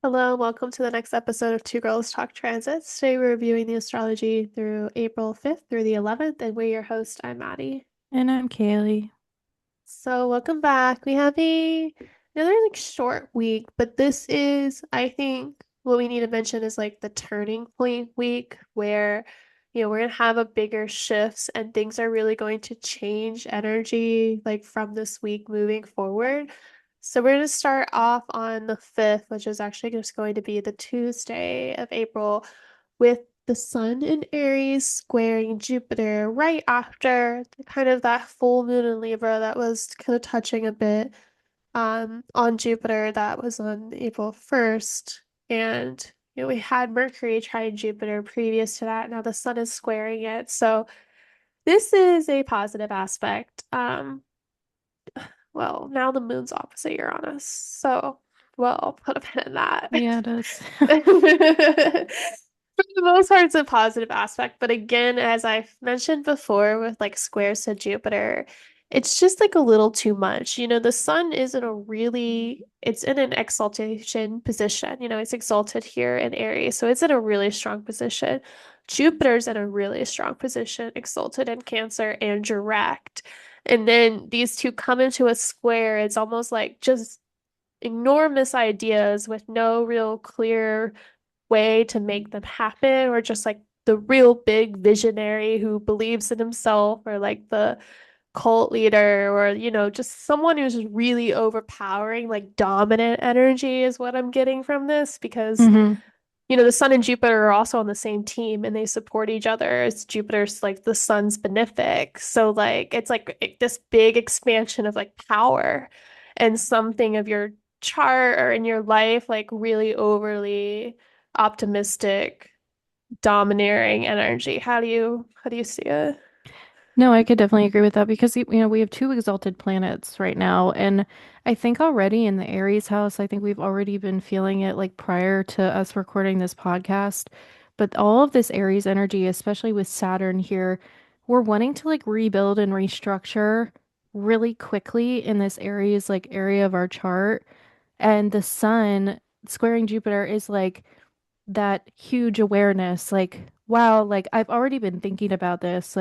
Hello, welcome to the next episode of Two Girls Talk Transits. Today we're reviewing the astrology through April 5th through the 11th, and we're your host. I'm Maddie. And I'm Kaleigh. So welcome back. We have another short week, but this is, I think, what we need to mention is the turning point week where we're gonna have a bigger shifts and things are really going to change energy from this week moving forward. So we're gonna start off on the 5th, which is actually just going to be the Tuesday of April, with the sun in Aries squaring Jupiter right after kind of that full moon in Libra that was kind of touching a bit on Jupiter that was on April 1st. And we had Mercury trine Jupiter previous to that. Now the sun is squaring it. So this is a positive aspect. Well, now the moon's opposite Uranus. So, well, put a pin in that. Yeah, it is. For the most part, it's a positive aspect. But again, as I've mentioned before with squares to Jupiter, it's just a little too much. The sun is in a really, it's in an exaltation position. It's exalted here in Aries. So it's in a really strong position. Jupiter's in a really strong position, exalted in Cancer and direct. And then these two come into a square. It's almost like just enormous ideas with no real clear way to make them happen, or just the real big visionary who believes in himself, or the cult leader, or just someone who's really overpowering, dominant energy is what I'm getting from this because hmm the sun and Jupiter are also on the same team and they support each other. It's Jupiter's the sun's benefic. So it's this big expansion of power, and something of your chart or in your life really overly optimistic, domineering energy. How do you see it? No, I could definitely agree with that because we have two exalted planets right now, and I think already in the Aries house, I think we've already been feeling it like prior to us recording this podcast. But all of this Aries energy, especially with Saturn here, we're wanting to rebuild and restructure really quickly in this Aries area of our chart. And the sun squaring Jupiter is that huge awareness wow, I've already been thinking about this,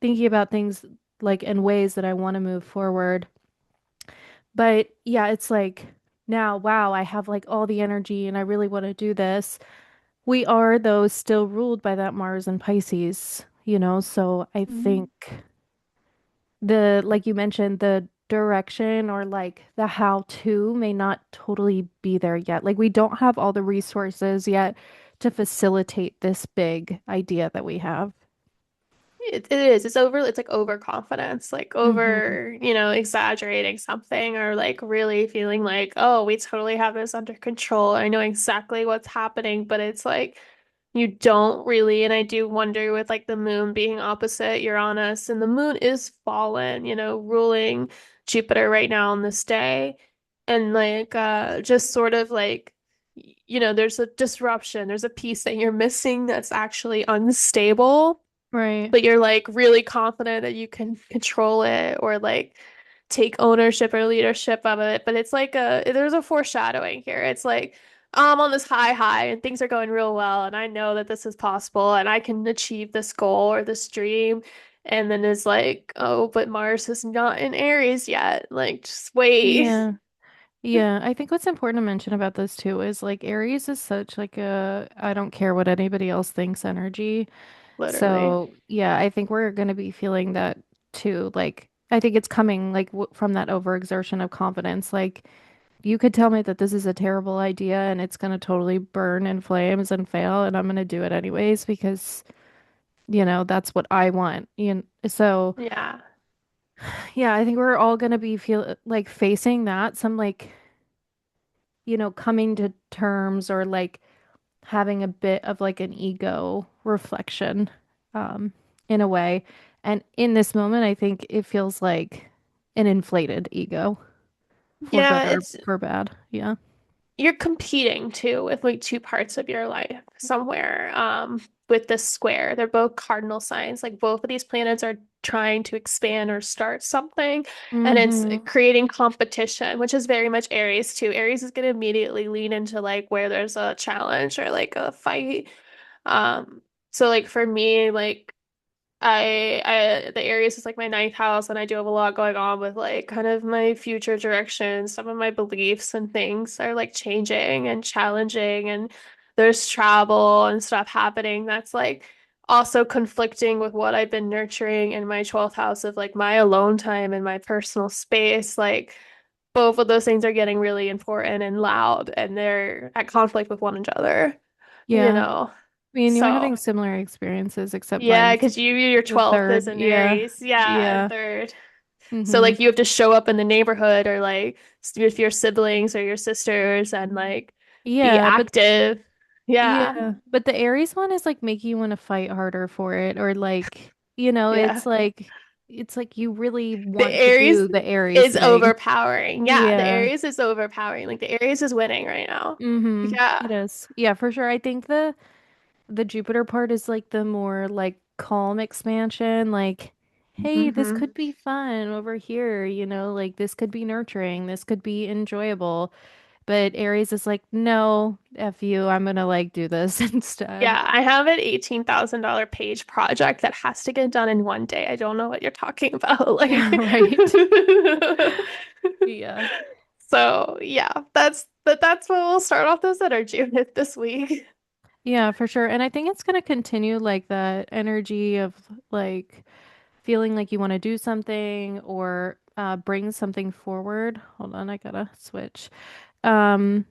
thinking about things in ways that I want to move forward. But yeah, it's now, wow, I have all the energy and I really want to do this. We are though still ruled by that Mars and Pisces, so I Mhm. think the like you mentioned, the direction or the how to may not totally be there yet. We don't have all the resources yet to facilitate this big idea that we have. It is. It's overconfidence, hmm exaggerating something, or really feeling oh, we totally have this under control. I know exactly what's happening, but it's you don't really. And I do wonder with the moon being opposite Uranus, and the moon is fallen, ruling Jupiter right now on this day. And just sort of there's a disruption, there's a piece that you're missing that's actually unstable, Right. but you're really confident that you can control it, or take ownership or leadership of it. But it's there's a foreshadowing here. It's I'm on this high and things are going real well, and I know that this is possible and I can achieve this goal or this dream. And then it's oh, but Mars is not in Aries yet. Just wait. Yeah. Yeah. I think what's important to mention about this too is Aries is such a I don't care what anybody else thinks energy. Literally. So, yeah, I think we're going to be feeling that too. I think it's coming from that overexertion of confidence. You could tell me that this is a terrible idea and it's going to totally burn in flames and fail, and I'm going to do it anyways because, that's what I want. So, Yeah. yeah, I think we're all going to be facing that, some coming to terms or having a bit of an ego reflection, um, in a way. And in this moment, I think it feels like an inflated ego, for Yeah, good or it's for bad. Yeah. you're competing too with two parts of your life somewhere. with this square. They're both cardinal signs. Like both of these planets are trying to expand or start something, and it's Mm-hmm. creating competition, which is very much Aries too. Aries is going to immediately lean into like where there's a challenge or like a fight. Um, so like for me, like the Aries is like my ninth house, and I do have a lot going on with like kind of my future direction. Some of my beliefs and things are like changing and challenging, and there's travel and stuff happening that's like also conflicting with what I've been nurturing in my 12th house of like my alone time and my personal space. Like both of those things are getting really important and loud, and they're at conflict with one another, you Yeah. know. I mean, you're So. having similar experiences, except Yeah, mine's because your the 12th is third. in Yeah. Aries. Yeah, and Yeah. third. So Mm-hmm. like you have to show up in the neighborhood or like with your siblings or your sisters and like be Yeah, but active. Yeah. yeah, but the Aries one is like making you want to fight harder for it, or like, Yeah. it's like you really The want to Aries do the Aries is thing. overpowering. Yeah, the Yeah. Aries is overpowering. Like the Aries is winning right now. Mm-hmm. Yeah. It is. Yeah, for sure. I think the Jupiter part is like the more like calm expansion, like, hey, this Hmm. could be fun over here, like this could be nurturing, this could be enjoyable. But Aries is like, no, F you, I'm gonna like do this instead. Yeah, I have an $18,000 page project that has to get done in one day. I don't know what you're talking about. Yeah, Like, right. Yeah. so yeah, that's what we'll start off this energy with this week. Yeah, for sure. And I think it's gonna continue like that energy of like feeling like you want to do something or bring something forward. Hold on, I gotta switch. Um,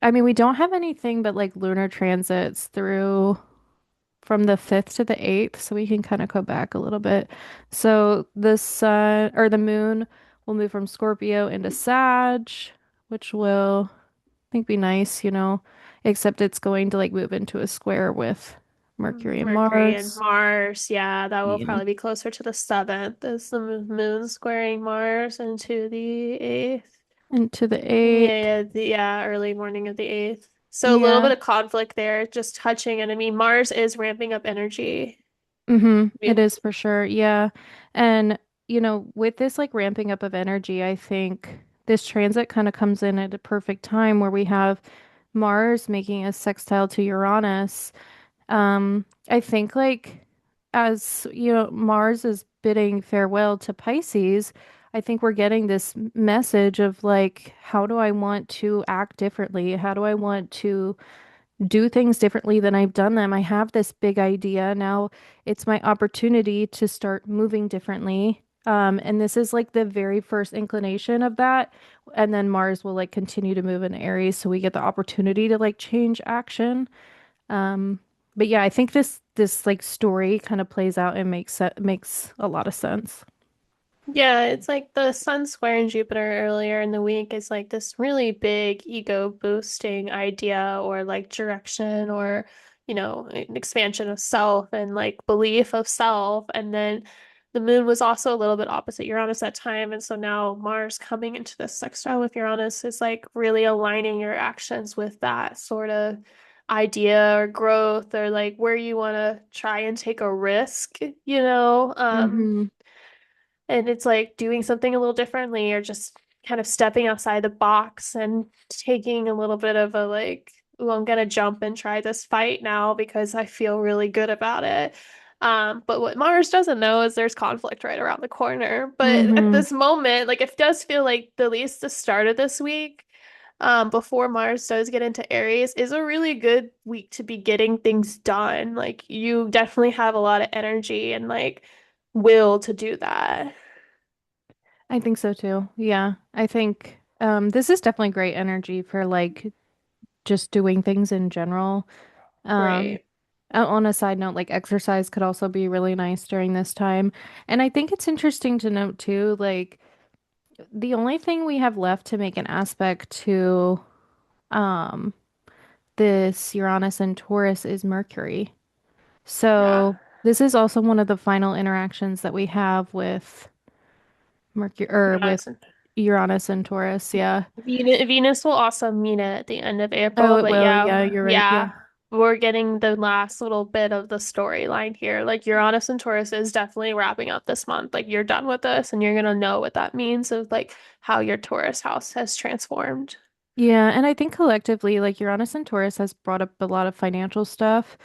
I mean, we don't have anything but like lunar transits through from the 5th to the 8th, so we can kind of go back a little bit. So the sun or the moon will move from Scorpio into Sag, which will, I think, be nice, except it's going to like move into a square with Mercury and Mercury and Mars. Mars, yeah, that will Yeah. probably be closer to the 7th as the moon squaring Mars into the 8th. Into the Yeah, 8th. yeah, yeah, early morning of the 8th. So a little bit Yeah. of conflict there, just touching. And I mean, Mars is ramping up energy. Mm-hmm. I It mean, is for sure. Yeah. And, with this like ramping up of energy, I think this transit kind of comes in at a perfect time where we have Mars making a sextile to Uranus. I think like as, Mars is bidding farewell to Pisces, I think we're getting this message of like, how do I want to act differently? How do I want to do things differently than I've done them? I have this big idea. Now it's my opportunity to start moving differently. And this is like the very first inclination of that. And then Mars will like continue to move in Aries, so we get the opportunity to like change action. Um, but yeah, I think this like story kind of plays out and makes a lot of sense. yeah, it's like the Sun squaring Jupiter earlier in the week is like this really big ego boosting idea or like direction or, an expansion of self and like belief of self. And then the moon was also a little bit opposite Uranus that time. And so now Mars coming into this sextile with Uranus is like really aligning your actions with that sort of idea or growth or like where you want to try and take a risk, you know? Hmm. And it's like doing something a little differently or just kind of stepping outside the box and taking a little bit of a like, oh, I'm gonna jump and try this fight now because I feel really good about it. But what Mars doesn't know is there's conflict right around the corner. But at Hmm. this moment, like it does feel like at least the start of this week, before Mars does get into Aries, is a really good week to be getting things done. Like you definitely have a lot of energy and like will to do that. I think so too. Yeah. I think this is definitely great energy for like just doing things in general. Um, Right. on a side note, like exercise could also be really nice during this time. And I think it's interesting to note too, like the only thing we have left to make an aspect to um this Uranus and Taurus is Mercury. Yeah. So this is also one of the final interactions that we have with Mercury or with Uranus and Uranus and Taurus. Yeah. Venus will also meet it at the end of Oh, April, it but will. Yeah, you're right. yeah, Yeah. we're getting the last little bit of the storyline here. Like Uranus and Taurus is definitely wrapping up this month. Like you're done with this and you're gonna know what that means of like how your Taurus house has transformed. Yeah, and I think collectively, like Uranus and Taurus has brought up a lot of financial stuff.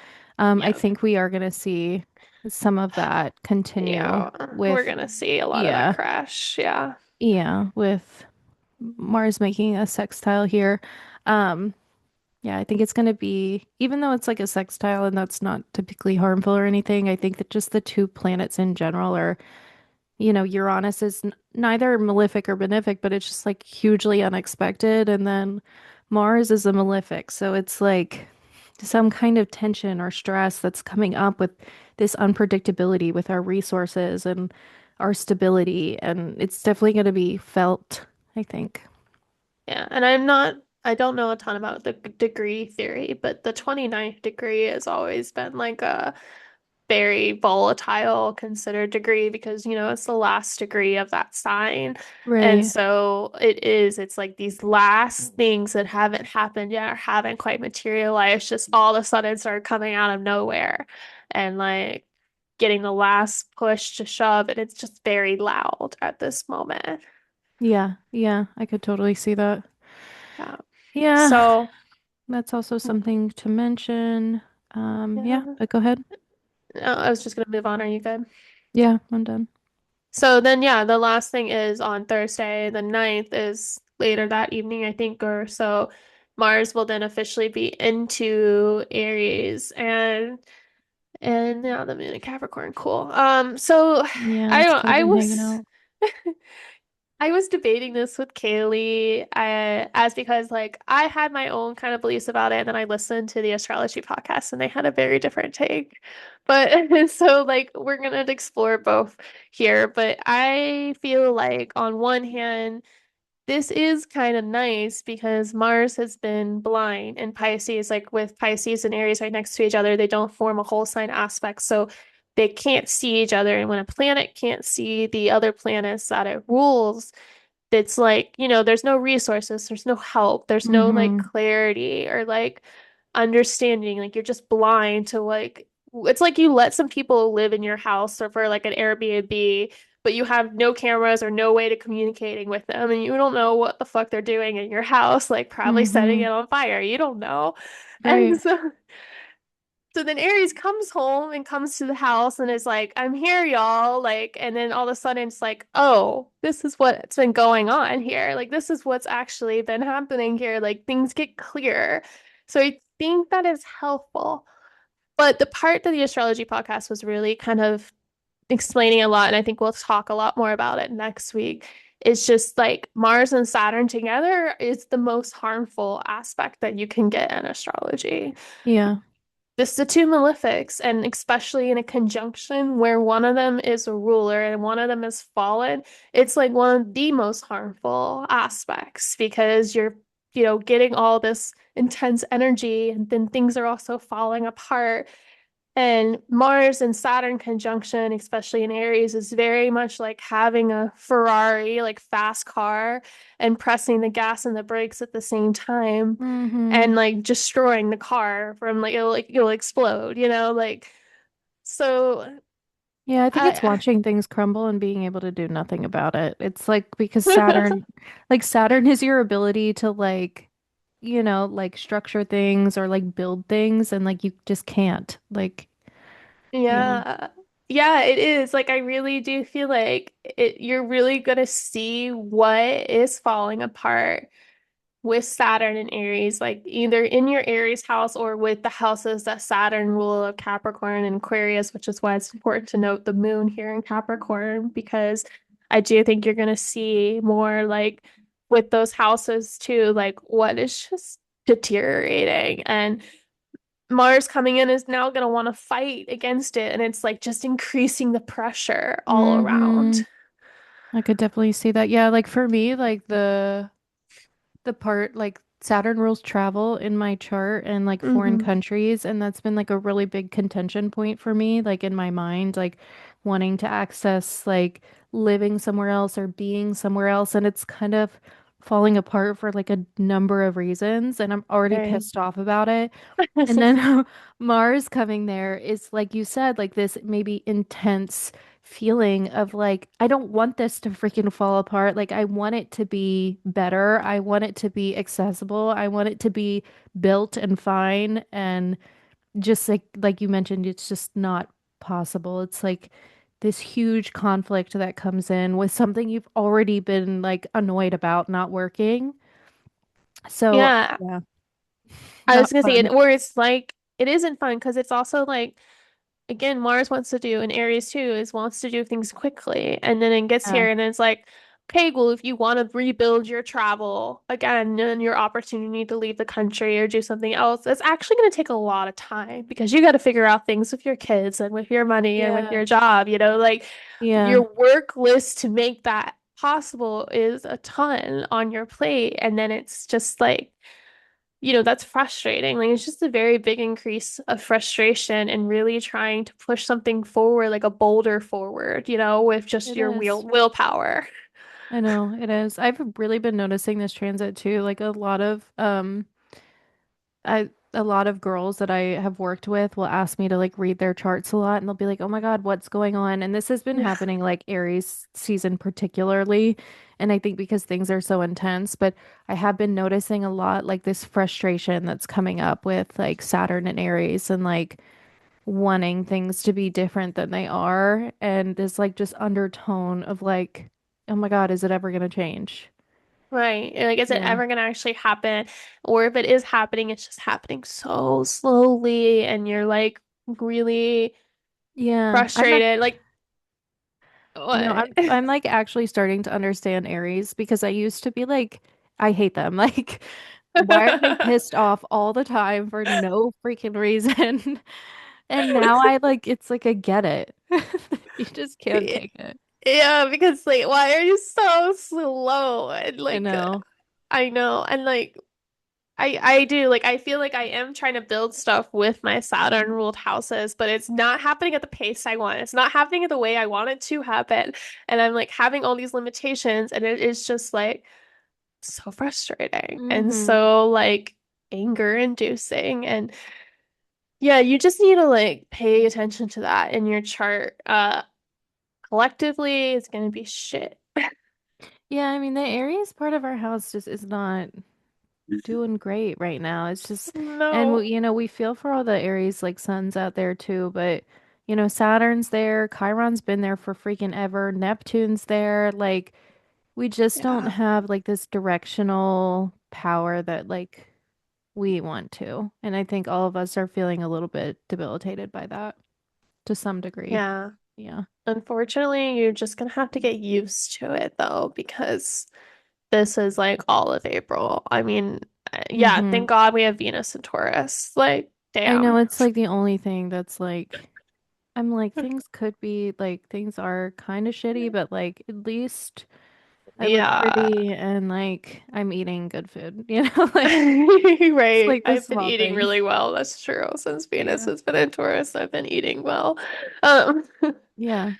I Yeah. think we are going to see some of that continue Yeah. We're with, gonna see a lot of that yeah, crash. Yeah. yeah, with Mars making a sextile here. Um, yeah, I think it's going to be, even though it's like a sextile and that's not typically harmful or anything, I think that just the two planets in general are, Uranus is n neither malefic or benefic, but it's just like hugely unexpected. And then Mars is a malefic. So it's like some kind of tension or stress that's coming up with this unpredictability with our resources and our stability. And it's definitely going to be felt, I think. Yeah. And I don't know a ton about the degree theory, but the 29th degree has always been like a very volatile considered degree because it's the last degree of that sign. And Right. so it's like these last things that haven't happened yet or haven't quite materialized just all of a sudden start coming out of nowhere and like getting the last push to shove, and it's just very loud at this moment. Yeah. Yeah. I could totally see that. Yeah. Yeah. So That's also something to mention. Yeah, yeah. but go ahead. I was just gonna move on. Are you good? Yeah, I'm done. So then, yeah, the last thing is on Thursday, the 9th is later that evening, I think, or so. Mars will then officially be into Aries and yeah, the moon in Capricorn. Cool. So Yeah, I it's don't cool I been hanging was out. I was debating this with Kaleigh, as because like I had my own kind of beliefs about it, and then I listened to the astrology podcast, and they had a very different take. But so like we're gonna explore both here. But I feel like on one hand, this is kind of nice because Mars has been blind in Pisces, like with Pisces and Aries right next to each other, they don't form a whole sign aspect, so they can't see each other. And when a planet can't see the other planets that it rules, it's like, there's no resources, there's no help, there's no like Mm-hmm. clarity or like understanding. Like you're just blind to like it's like you let some people live in your house or for like an Airbnb, but you have no cameras or no way to communicating with them, and you don't know what the fuck they're doing in your house, like probably setting Mm-hmm. it on fire. You don't know. Right. And so then Aries comes home and comes to the house and is like, I'm here, y'all. Like, and then all of a sudden it's like, oh, this is what's been going on here. Like, this is what's actually been happening here. Like, things get clearer. So I think that is helpful. But the part that the astrology podcast was really kind of explaining a lot, and I think we'll talk a lot more about it next week, is just like Mars and Saturn together is the most harmful aspect that you can get in astrology. Yeah. This the two malefics, and especially in a conjunction where one of them is a ruler and one of them is fallen, it's like one of the most harmful aspects because you're getting all this intense energy and then things are also falling apart. And Mars and Saturn conjunction, especially in Aries, is very much like having a Ferrari, like fast car, and pressing the gas and the brakes at the same time Mm-hmm. and like destroying the car from like it'll explode, like so Yeah, I think it's I watching things crumble and being able to do nothing about it. It's like because Saturn is your ability to like structure things or like build things and like you just can't. Like, yeah. yeah. Yeah, it is. Like I really do feel like you're really gonna see what is falling apart with Saturn and Aries, like either in your Aries house or with the houses that Saturn rule of Capricorn and Aquarius, which is why it's important to note the moon here in Capricorn, because I do think you're going to see more like with those houses too, like what is just deteriorating. And Mars coming in is now going to want to fight against it. And it's like just increasing the pressure all Mm-hmm. around. I could definitely see that. Yeah, like for me, like the part like Saturn rules travel in my chart and like foreign Hmm. countries, and that's been like a really big contention point for me, like in my mind, like wanting to access like living somewhere else or being somewhere else, and it's kind of falling apart for like a number of reasons, and I'm already Right. pissed off about it. And then Mars coming there is, like you said, like this maybe intense feeling of like, I don't want this to freaking fall apart. Like, I want it to be better. I want it to be accessible. I want it to be built and fine. And just like you mentioned, it's just not possible. It's like this huge conflict that comes in with something you've already been like annoyed about not working. So, Yeah. yeah, I not was gonna say fun. it, or it's like it isn't fun because it's also like again, Mars wants to do, and Aries too, is wants to do things quickly. And then it gets Yeah. here and then it's like, okay, well, if you want to rebuild your travel again and your opportunity to leave the country or do something else, it's actually going to take a lot of time because you got to figure out things with your kids and with your money and with Yeah. your job, like Yeah. your work list to make that possible is a ton on your plate. And then it's just like, that's frustrating. Like it's just a very big increase of frustration and really trying to push something forward, like a boulder forward, with just It your is. willpower. I know it is. I've really been noticing this transit too. Like a lot of girls that I have worked with will ask me to like read their charts a lot and they'll be like, "Oh my God, what's going on?" And this has been Yeah. happening like Aries season particularly. And I think because things are so intense, but I have been noticing a lot like this frustration that's coming up with like Saturn and Aries and like wanting things to be different than they are and this like just undertone of like, "Oh my God, is it ever gonna change?" Right. And, like, is it Yeah. ever going to actually happen? Or if it is happening, it's just happening so slowly and you're like really Yeah. frustrated. Like, what? I'm like actually starting to understand Aries because I used to be like, I hate them. Like, why are they pissed off all the time for no freaking reason? And now I like, it's like I get it. You just can't take it. Yeah, because like, why are you so slow? And I like, know. I know, and like, I do like I feel like I am trying to build stuff with my Saturn ruled houses, but it's not happening at the pace I want. It's not happening the way I want it to happen. And I'm like having all these limitations and it is just like so frustrating and Mm-hmm. so like anger inducing. And yeah, you just need to like pay attention to that in your chart. Collectively, it's gonna be shit. Yeah, I mean, the Aries part of our house just is not doing great right now. It's just, and No. we feel for all the Aries like suns out there too, but Saturn's there, Chiron's been there for freaking ever, Neptune's there, like we just don't Yeah. have like this directional power that like we want to. And I think all of us are feeling a little bit debilitated by that to some degree. Yeah. Yeah. Unfortunately, you're just gonna have to get used to it though, because this is like all of April. I mean, yeah, Mm-hmm. thank God we have Venus and Taurus. Like, I know damn. it's like the only thing that's like I'm like things could be like things are kind of shitty, but like at least I look Yeah. pretty and like I'm eating good food, like it's Right. like the I've been small eating things. really well. That's true. Since Venus Yeah. has been in Taurus, I've been eating well. Um, Yeah.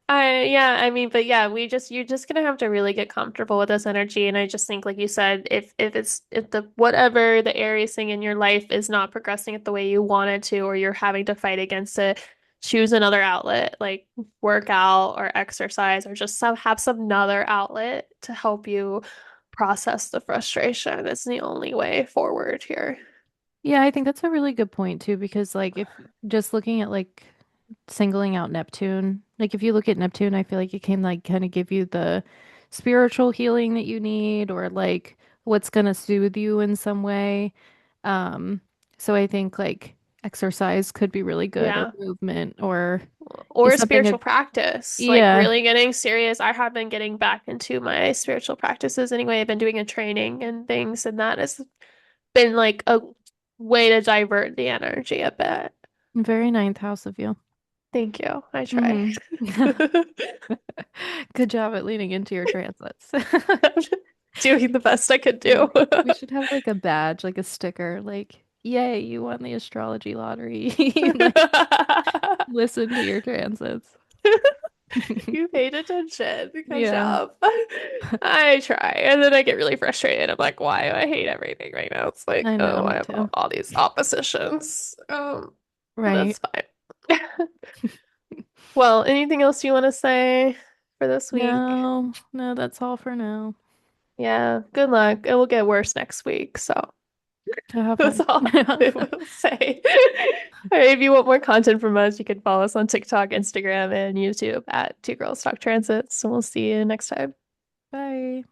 yeah, I mean, but yeah, you're just gonna have to really get comfortable with this energy. And I just think, like you said, if the whatever the Aries thing in your life is not progressing it the way you want it to, or you're having to fight against it, choose another outlet, like work out or exercise, or just have some another outlet to help you process the frustration. It's the only way forward here. Yeah, I think that's a really good point too, because like if just looking at like singling out Neptune, like if you look at Neptune, I feel like it can like kind of give you the spiritual healing that you need or like what's gonna soothe you in some way. Um, so I think like exercise could be really good or Yeah. movement or Or is a something spiritual practice, like yeah, really getting serious. I have been getting back into my spiritual practices anyway. I've been doing a training and things, and that has been like a way to divert the energy a bit. very ninth house of you. Thank you. I try. Hmm. Good job at leaning into your transits. Doing the best I could Yeah. do. We should have like a badge, like a sticker, like, yay, you won the astrology lottery. Like, listen to your transits. You paid attention. Good Yeah, job. I try. And then I get really frustrated. I'm like, why do I hate everything right now? It's like, I know, oh, I me have too. all these oppositions. Right. That's fine. Well, anything else you want to say for this week? No, no, that's all for now. Yeah, good luck. It will get worse next week. So To have that's fun. all I will say. All right, if you want more content from us, you can follow us on TikTok, Instagram, and YouTube at Two Girls Talk Transits. So we'll see you next time. Bye.